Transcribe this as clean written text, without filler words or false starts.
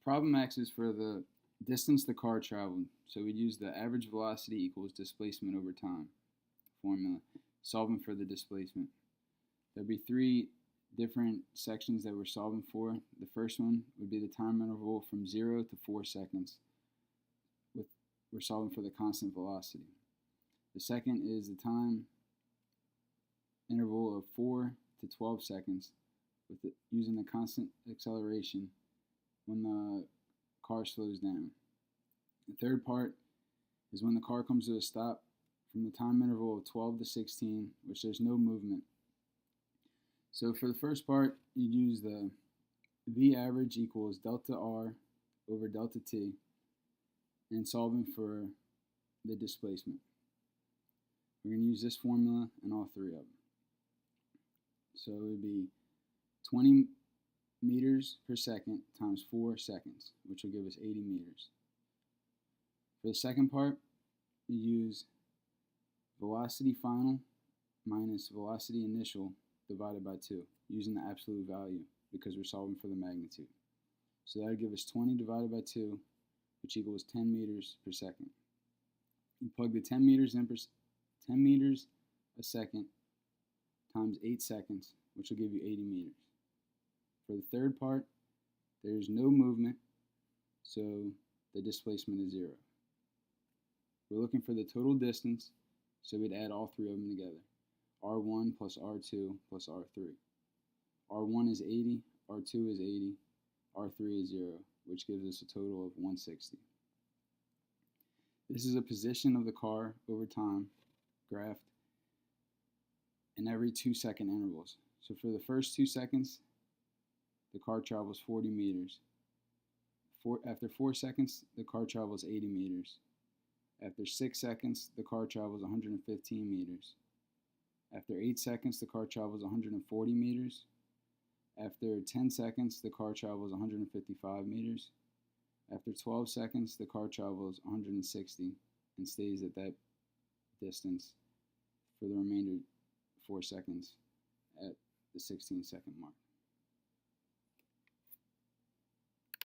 Problem X is for the distance the car traveled. So we'd use the average velocity equals displacement over time formula, solving for the displacement. There'd be three different sections that we're solving for. The first one would be the time interval from 0 to 4 seconds. We're solving for the constant velocity. The second is the time interval of 4 to 12 seconds using the constant acceleration when the car slows down. The third part is when the car comes to a stop from the time interval of 12 to 16, which there's no movement. So for the first part, you'd use the V average equals delta R over delta T and solving for the displacement. We're going to use this formula in all three of them. So it would be 20 meters per second times 4 seconds, which will give us 80 meters. For the second part, we use velocity final minus velocity initial divided by 2, using the absolute value because we're solving for the magnitude. So that would give us 20 divided by 2, which equals 10 meters per second. You plug the 10 meters in 10 meters a second times 8 seconds, which will give you 80 meters. For the third part, there's no movement, so the displacement is 0. We're looking for the total distance, so we'd add all three of them together. R1 plus R2 plus R3. R1 is 80, R2 is 80, R3 is 0, which gives us a total of 160. This is a position of the car over time graphed in every 2-second intervals. So for the first 2 seconds, the car travels 40 meters. After 4 seconds, the car travels 80 meters. After 6 seconds, the car travels 115 meters. After 8 seconds, the car travels 140 meters. After 10 seconds, the car travels 155 meters. After 12 seconds, the car travels 160 and stays at that distance for the remainder 4 seconds at the 16-second mark.